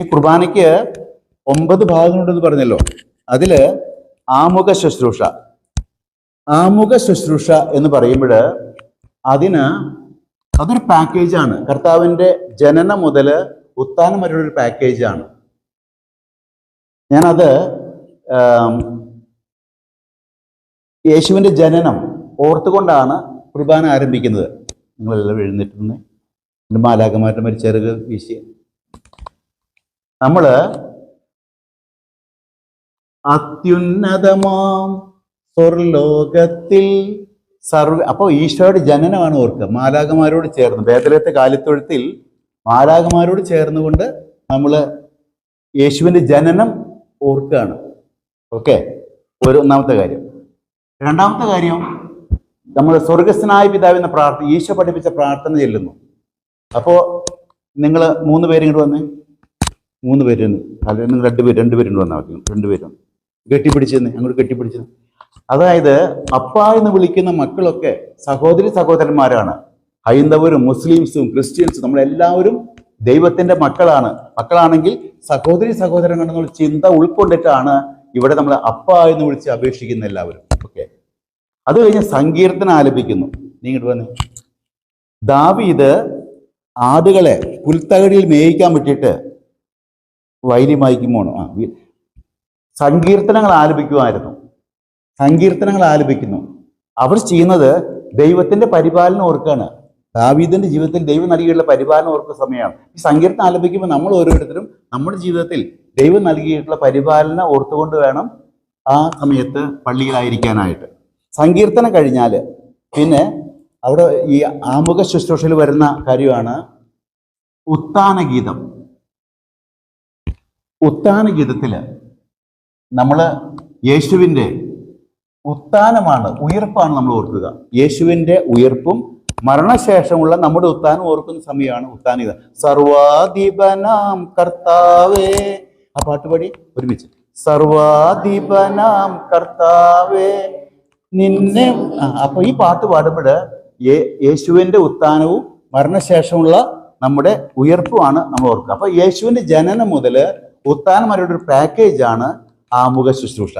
ഈ കുർബാനയ്ക്ക് 9 ഭാഗങ്ങളുണ്ടെന്ന് പറഞ്ഞല്ലോ. അതില് ആമുഖ ശുശ്രൂഷ എന്ന് പറയുമ്പോൾ അതൊരു പാക്കേജാണ്. കർത്താവിൻ്റെ ജനനം മുതൽ ഉത്ഥാനം വരെയുള്ള ഒരു പാക്കേജാണ്. ഞാനത് യേശുവിൻ്റെ ജനനം ഓർത്തുകൊണ്ടാണ് കുർബാന ആരംഭിക്കുന്നത്. നിങ്ങളെല്ലാം എഴുന്നേറ്റുന്നേ, എൻ്റെ മാലാഖമാരുടെ ഒരു ചെറുക് വീശി നമ്മൾ അത്യുന്നതമാം സ്വർലോകത്തിൽ അപ്പോൾ ഈശോയുടെ ജനനമാണ് ഓർക്കുക. മാലാഖമാരോട് ചേർന്ന് ബേഥലേഹത്തെ കാലിത്തൊഴുത്തിൽ മാലാഖമാരോട് ചേർന്നുകൊണ്ട് നമ്മൾ യേശുവിൻ്റെ ജനനം ഓർക്കുകയാണ്. ഓക്കെ, ഒന്നാമത്തെ കാര്യം. രണ്ടാമത്തെ കാര്യം, നമ്മൾ സ്വർഗസ്ഥനായ പിതാവെന്ന പ്രാർത്ഥന, ഈശോ പഠിപ്പിച്ച പ്രാർത്ഥന ചെല്ലുന്നു. അപ്പോൾ നിങ്ങൾ 3 പേരും ഇങ്ങോട്ട് വന്നേ. 3 പേര്, അല്ലെങ്കിൽ നിങ്ങൾ 2 പേരും വന്നാൽ മതി. 2 പേരും കെട്ടിപ്പിടിച്ചെന്ന്, അങ്ങോട്ട് കെട്ടിപ്പിടിച്ചത്. അതായത് അപ്പ എന്ന് വിളിക്കുന്ന മക്കളൊക്കെ സഹോദരന്മാരാണ്. ഹൈന്ദവരും മുസ്ലിംസും ക്രിസ്ത്യൻസും നമ്മളെല്ലാവരും ദൈവത്തിന്റെ മക്കളാണെങ്കിൽ സഹോദരങ്ങളെന്നുള്ള ചിന്ത ഉൾക്കൊണ്ടിട്ടാണ് ഇവിടെ നമ്മൾ അപ്പ എന്ന് വിളിച്ച് അപേക്ഷിക്കുന്ന എല്ലാവരും. ഓക്കെ, അത് കഴിഞ്ഞ് സങ്കീർത്തനം ആലപിക്കുന്നു. നീങ്ങിട്ട് വന്നേ. ദാവീദ് ആടുകളെ പുൽത്തകടിയിൽ മേയിക്കാൻ വിട്ടിട്ട് വയലിൻ വായിക്കുമ്പോണോ സങ്കീർത്തനങ്ങൾ ആലപിക്കുന്നു. അവർ ചെയ്യുന്നത് ദൈവത്തിന്റെ പരിപാലനം ഓർക്കാണ്. ദാവീദിന്റെ ജീവിതത്തിൽ ദൈവം നൽകിയിട്ടുള്ള പരിപാലനം ഓർക്കുന്ന സമയമാണ്. ഈ സങ്കീർത്തനം ആലപിക്കുമ്പോൾ നമ്മൾ ഓരോരുത്തരും നമ്മുടെ ജീവിതത്തിൽ ദൈവം നൽകിയിട്ടുള്ള പരിപാലനം ഓർത്തുകൊണ്ട് വേണം ആ സമയത്ത് പള്ളിയിലായിരിക്കാനായിട്ട്. സങ്കീർത്തനം കഴിഞ്ഞാൽ പിന്നെ അവിടെ ഈ ആമുഖ ശുശ്രൂഷയിൽ വരുന്ന കാര്യമാണ് ഉത്ഥാനഗീതത്തിൽ നമ്മൾ യേശുവിൻ്റെ ഉയർപ്പാണ് നമ്മൾ ഓർക്കുക. യേശുവിൻ്റെ ഉയർപ്പും മരണശേഷമുള്ള നമ്മുടെ ഉത്ഥാനം ഓർക്കുന്ന സമയമാണ് ഉത്ഥാനഗീതം. സർവാധിപനാം കർത്താവേ, ആ പാട്ട് പാടി ഒരുമിച്ച്. സർവാധിപനാം കർത്താവേ നിന്നെ. അപ്പൊ ഈ പാട്ട് പാടുമ്പോൾ യേശുവിൻ്റെ ഉത്ഥാനവും മരണശേഷമുള്ള നമ്മുടെ ഉയർപ്പുമാണ് നമ്മൾ ഓർക്കുക. അപ്പൊ യേശുവിൻ്റെ ജനനം മുതൽ ഉത്ഥാനം വരെയുള്ള ഒരു പാക്കേജാണ് ആമുഖ ശുശ്രൂഷ.